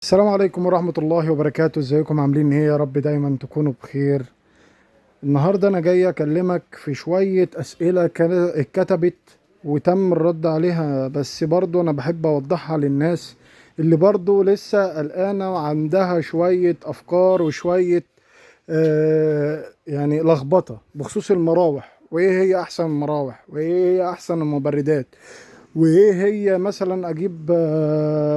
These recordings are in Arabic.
السلام عليكم ورحمة الله وبركاته. ازيكم عاملين ايه؟ يا رب دايما تكونوا بخير. النهاردة انا جاي اكلمك في شوية اسئلة اتكتبت وتم الرد عليها، بس برضو انا بحب اوضحها للناس اللي برضو لسه قلقانة وعندها شوية افكار وشوية يعني لخبطة بخصوص المراوح، وايه هي احسن المراوح، وايه هي احسن المبردات، وايه هي مثلا اجيب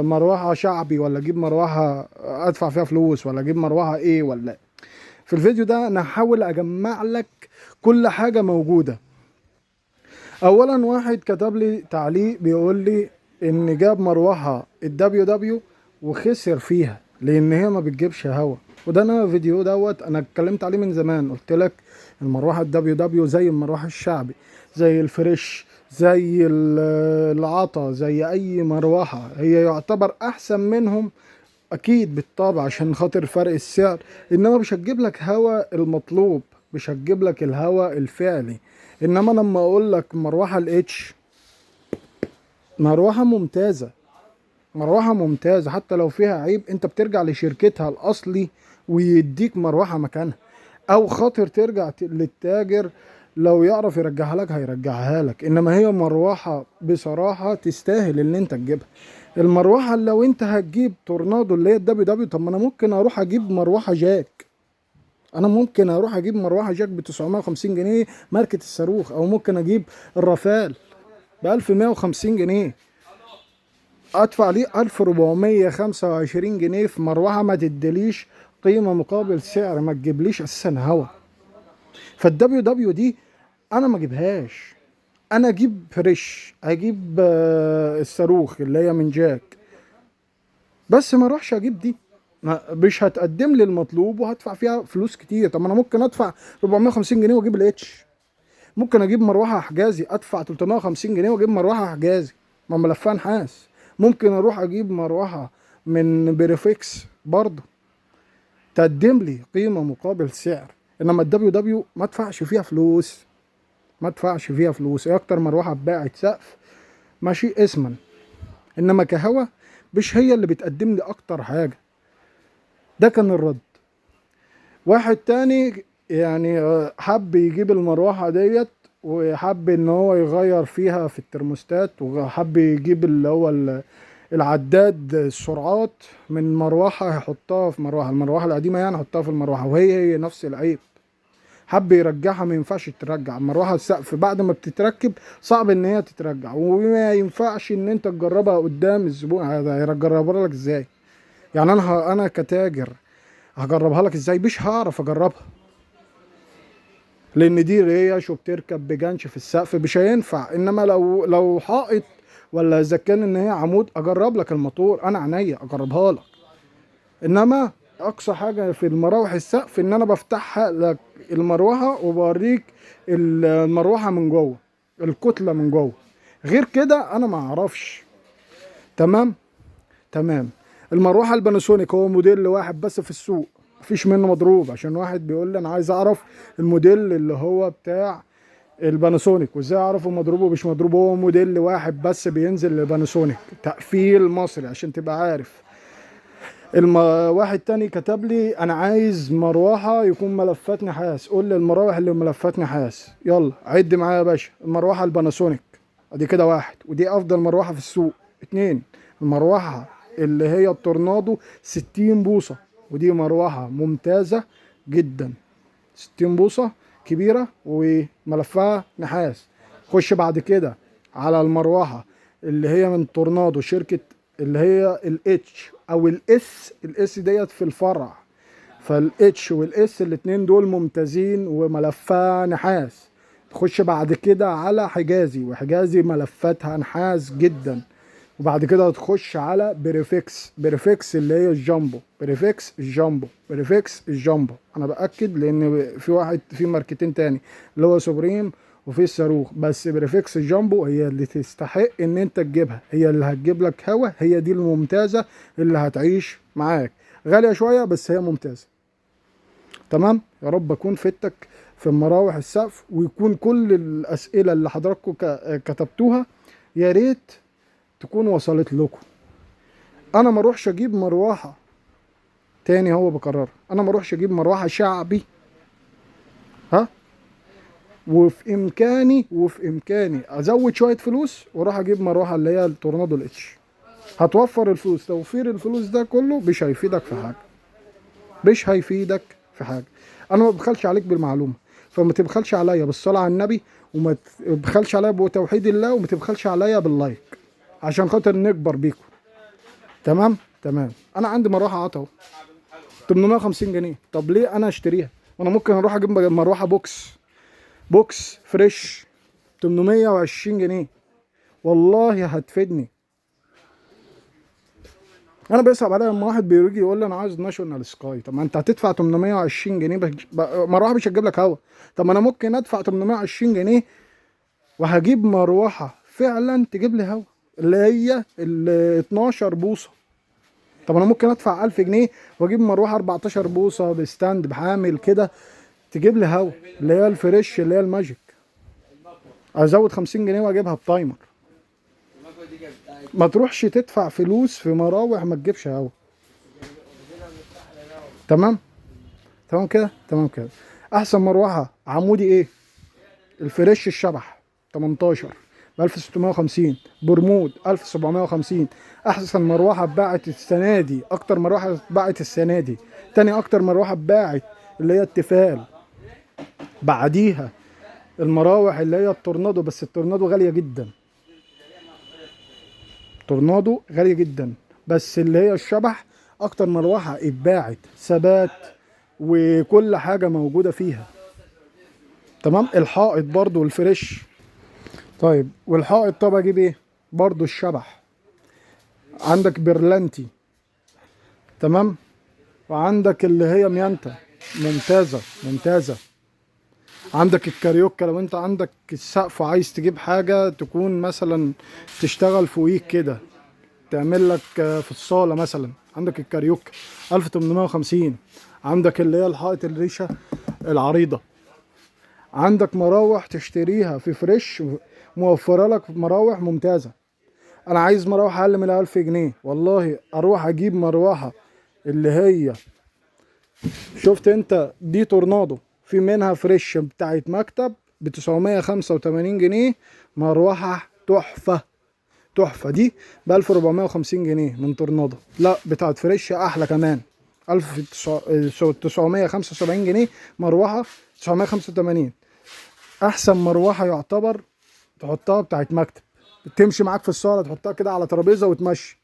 مروحه شعبي، ولا اجيب مروحه ادفع فيها فلوس، ولا اجيب مروحه ايه ولا. في الفيديو ده انا هحاول اجمع لك كل حاجه موجوده. اولا واحد كتب لي تعليق بيقول لي ان جاب مروحه الدبليو دبليو وخسر فيها لان هي ما بتجيبش هوا. وده انا فيديو انا اتكلمت عليه من زمان، قلت لك المروحه الدبليو دبليو زي المروحه الشعبي، زي الفريش، زي العطا، زي اي مروحه، هي يعتبر احسن منهم اكيد بالطبع عشان خاطر فرق السعر، انما مش هتجيب لك هوا المطلوب، مش هتجيب لك الهوا الفعلي. انما لما اقول لك مروحه الاتش، مروحه ممتازه، مروحه ممتازه حتى لو فيها عيب انت بترجع لشركتها الاصلي ويديك مروحه مكانها، او خاطر ترجع للتاجر لو يعرف يرجعها لك هيرجعها لك. انما هي مروحه بصراحه تستاهل ان انت تجيبها. المروحه لو انت هتجيب تورنادو اللي هي الدبليو دبليو، طب ما انا ممكن اروح اجيب مروحه جاك، انا ممكن اروح اجيب مروحه جاك ب 950 جنيه ماركه الصاروخ، او ممكن اجيب الرافال ب 1150 جنيه، ادفع ليه 1425 جنيه في مروحه ما تديليش قيمه مقابل سعر، ما تجيبليش اساسا هوا. فالدبليو دبليو دي انا ما اجيبهاش، انا اجيب فريش، اجيب الصاروخ اللي هي من جاك، بس ما اروحش اجيب دي، مش هتقدم لي المطلوب وهدفع فيها فلوس كتير. طب ما انا ممكن ادفع 450 جنيه واجيب الاتش، ممكن اجيب مروحه حجازي ادفع 350 جنيه واجيب مروحه حجازي ما ملفها نحاس، ممكن اروح اجيب مروحه من بريفكس برضه تقدم لي قيمه مقابل سعر. انما الدبليو دبليو ما ادفعش فيها فلوس، ما ادفعش فيها فلوس. ايه اكتر مروحه اتباعت سقف ماشي اسما، انما كهوا مش هي اللي بتقدم لي اكتر حاجه. ده كان الرد. واحد تاني يعني حب يجيب المروحه ديت وحب ان هو يغير فيها في الترموستات، وحب يجيب اللي هو العداد السرعات من مروحه يحطها في مروحه، المروحه القديمه يعني يحطها في المروحه، وهي نفس العيب. حب يرجعها، ما ينفعش تترجع المروحه السقف بعد ما بتتركب، صعب ان هي تترجع، وما ينفعش ان انت تجربها قدام الزبون. هيجربها لك ازاي؟ يعني انا كتاجر هجربها لك ازاي؟ مش هعرف اجربها لان دي ريش وبتركب بجنش في السقف، مش هينفع. انما لو حائط ولا اذا كان ان هي عمود اجرب لك الموتور، انا عينيا اجربها لك. انما اقصى حاجه في المراوح السقف ان انا بفتحها لك المروحه وبوريك المروحه من جوه، الكتله من جوه، غير كده انا ما اعرفش. تمام تمام. المروحه الباناسونيك هو موديل واحد بس في السوق، مفيش منه مضروب، عشان واحد بيقول لي انا عايز اعرف الموديل اللي هو بتاع الباناسونيك وازاي اعرفه مضروب ومش مضروب. هو موديل واحد بس بينزل للباناسونيك تقفيل مصري عشان تبقى عارف. واحد تاني كتب لي انا عايز مروحه يكون ملفات نحاس، قول لي المراوح اللي ملفات نحاس. يلا عد معايا يا باشا. المروحه الباناسونيك ادي كده واحد، ودي افضل مروحه في السوق. اتنين، المروحه اللي هي التورنادو 60 بوصه، ودي مروحه ممتازه جدا، 60 بوصه كبيره وملفها نحاس. خش بعد كده على المروحه اللي هي من تورنادو شركه اللي هي الاتش او الاس ديت في الفرع، فالاتش والاس الاتنين دول ممتازين وملفها نحاس. تخش بعد كده على حجازي، وحجازي ملفاتها نحاس جدا. وبعد كده تخش على بريفكس اللي هي الجامبو، بريفكس الجامبو، بريفكس الجامبو. انا باكد لان في واحد في ماركتين تاني اللي هو سوبريم وفي الصاروخ، بس بريفكس الجامبو هي اللي تستحق ان انت تجيبها، هي اللي هتجيب لك هوا، هي دي الممتازه اللي هتعيش معاك. غاليه شويه بس هي ممتازه. تمام. يا رب اكون فدتك في مراوح السقف، ويكون كل الاسئله اللي حضراتكم كتبتوها يا ريت تكون وصلت لكم. انا ما اروحش اجيب مروحه تاني هو بكررها، انا ما اروحش اجيب مروحه شعبي، ها، وفي امكاني ازود شويه فلوس واروح اجيب مروحه اللي هي التورنادو الاتش. هتوفر الفلوس، توفير الفلوس ده كله مش هيفيدك في حاجه، مش هيفيدك في حاجه. انا ما ببخلش عليك بالمعلومه، فما تبخلش عليا بالصلاه على النبي، وما تبخلش عليا بتوحيد الله، وما تبخلش عليا باللايك، عشان خاطر نكبر بيكم. تمام تمام. انا عندي مروحه عطا 850 جنيه. طب ليه انا اشتريها وانا ممكن اروح اجيب مروحه بوكس فريش 820 جنيه؟ والله هتفيدني. انا بيصعب عليا لما واحد بيجي يقول لي انا عايز ناشونال سكاي. طب ما انت هتدفع 820 جنيه مروحه مش هتجيب لك هوا. طب ما انا ممكن ادفع 820 جنيه وهجيب مروحه فعلا تجيب لي هوا، اللي هي ال 12 بوصه. طب انا ممكن ادفع 1000 جنيه واجيب مروحه 14 بوصه بستاند بحامل كده تجيب لي هوا، اللي هي الفريش اللي هي الماجيك. ازود 50 جنيه واجيبها بتايمر. ما تروحش تدفع فلوس في مراوح ما تجيبش هوا. تمام تمام كده، تمام كده. احسن مروحه عمودي ايه؟ الفريش الشبح 18 ب 1650، برمود 1750. احسن مروحه اتباعت السنه دي، اكتر مروحه اتباعت السنه دي. تاني اكتر مروحه اتباعت اللي هي التيفال. بعديها المراوح اللي هي التورنادو، بس التورنادو غاليه جدا، تورنادو غاليه جدا. بس اللي هي الشبح اكتر مروحه اتباعت، ثبات وكل حاجه موجوده فيها. تمام. الحائط برضو الفريش. طيب والحائط طب اجيب ايه؟ برضو الشبح. عندك برلانتي، تمام، وعندك اللي هي ميانتا، ممتازه ممتازه. عندك الكاريوكا لو انت عندك السقف عايز تجيب حاجه تكون مثلا تشتغل فوقيك كده، تعمل لك في الصاله مثلا. عندك الكاريوكا 1850. عندك اللي هي الحائط الريشه العريضه. عندك مراوح تشتريها في فريش موفره لك مراوح ممتازه. انا عايز مروحه اقل من 1000 جنيه، والله اروح اجيب مروحه اللي هي، شفت انت دي تورنادو، في منها فريش بتاعت مكتب ب 985 جنيه، مروحه تحفه تحفه. دي ب 1450 جنيه من تورنادو. لا بتاعت فريش احلى كمان، 1975 جنيه مروحه 985. احسن مروحه يعتبر تحطها بتاعت مكتب، تمشي معاك في الصاله، تحطها كده على ترابيزه وتمشي.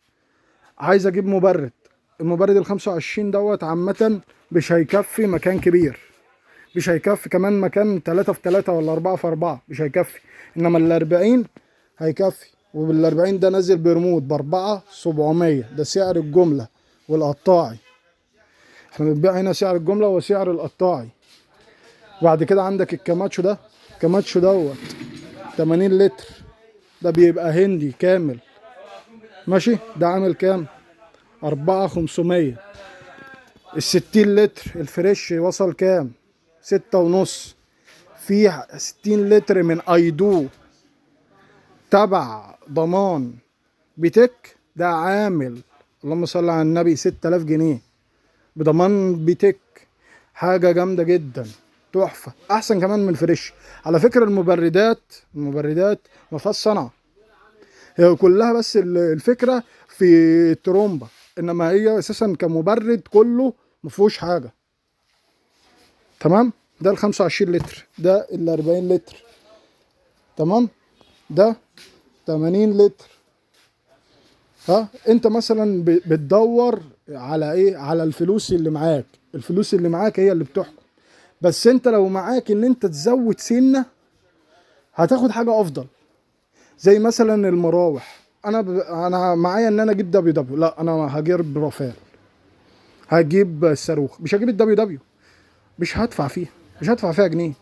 عايز اجيب مبرد، المبرد ال 25 دوت عامه مش هيكفي مكان كبير، مش هيكفي كمان مكان 3 في 3 ولا 4 في 4، مش هيكفي. انما ال 40 هيكفي. وبال 40 ده نازل برمود ب 4700، ده سعر الجمله والقطاعي. احنا بنبيع هنا سعر الجمله وسعر القطاعي. بعد كده عندك الكاماتشو ده، الكاماتشو دوت 80 لتر، ده بيبقى هندي كامل ماشي. ده عامل كام؟ 4500. ال60 لتر الفريش وصل كام؟ 6.5. في 60 لتر من ايدو تبع ضمان بيتك، ده عامل اللهم صل على النبي 6000 جنيه بضمان بيتك. حاجة جامدة جدا، تحفة، احسن كمان من الفريش. على فكرة المبردات ما فيهاش صنعة، هي كلها بس الفكرة في الترومبة، انما هي اساسا كمبرد كله ما فيهوش حاجة. تمام. ده ال 25 لتر، ده ال 40 لتر، تمام، ده 80 لتر. ها انت مثلا بتدور على ايه؟ على الفلوس اللي معاك، الفلوس اللي معاك هي اللي بتحكم. بس انت لو معاك ان انت تزود سنة هتاخد حاجة افضل. زي مثلا المراوح، انا معايا ان انا اجيب دبليو دبليو، لا انا هجيب رافال، هجيب الصاروخ، مش هجيب الدبليو دبليو، مش هدفع فيها جنيه.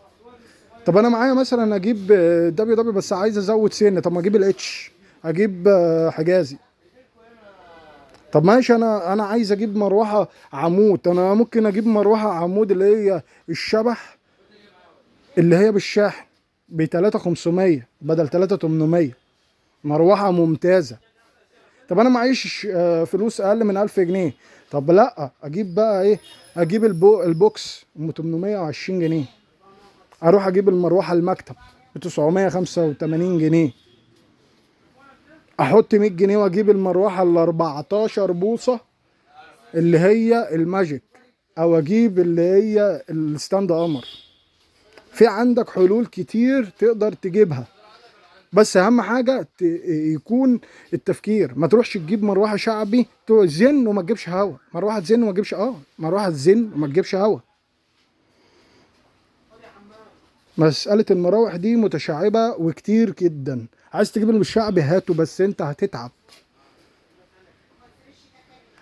طب انا معايا مثلا اجيب دبليو دبليو بس عايز ازود سنة، طب ما اجيب الاتش، اجيب حجازي. طب ماشي، انا عايز اجيب مروحه عمود، انا ممكن اجيب مروحه عمود اللي هي الشبح اللي هي بالشاحن ب 3500 بدل 3800، مروحه ممتازه. طب انا معيش فلوس اقل من 1000 جنيه، طب لا اجيب بقى ايه، اجيب البوكس ام 820 جنيه، اروح اجيب المروحه المكتب ب 985 جنيه، احط 100 جنيه واجيب المروحه ال 14 بوصه اللي هي الماجيك، او اجيب اللي هي الستاند قمر. في عندك حلول كتير تقدر تجيبها، بس اهم حاجه يكون التفكير. ما تروحش تجيب مروحه شعبي تزن وما تجيبش هوا، مروحه تزن وما تجيبش مروحه تزن وما تجيبش هوا. مسألة المراوح دي متشعبة وكتير جدا. عايز تجيب الشعبي هاته، بس انت هتتعب.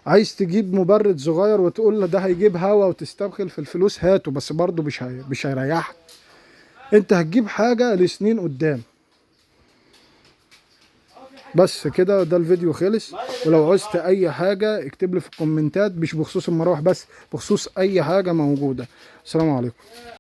عايز تجيب مبرد صغير وتقول له ده هيجيب هوا وتستبخل في الفلوس، هاته، بس برضه مش هيريحك. انت هتجيب حاجة لسنين قدام. بس كده، ده الفيديو خلص. ولو عوزت اي حاجة اكتب لي في الكومنتات، مش بخصوص المراوح بس، بخصوص اي حاجة موجودة. السلام عليكم.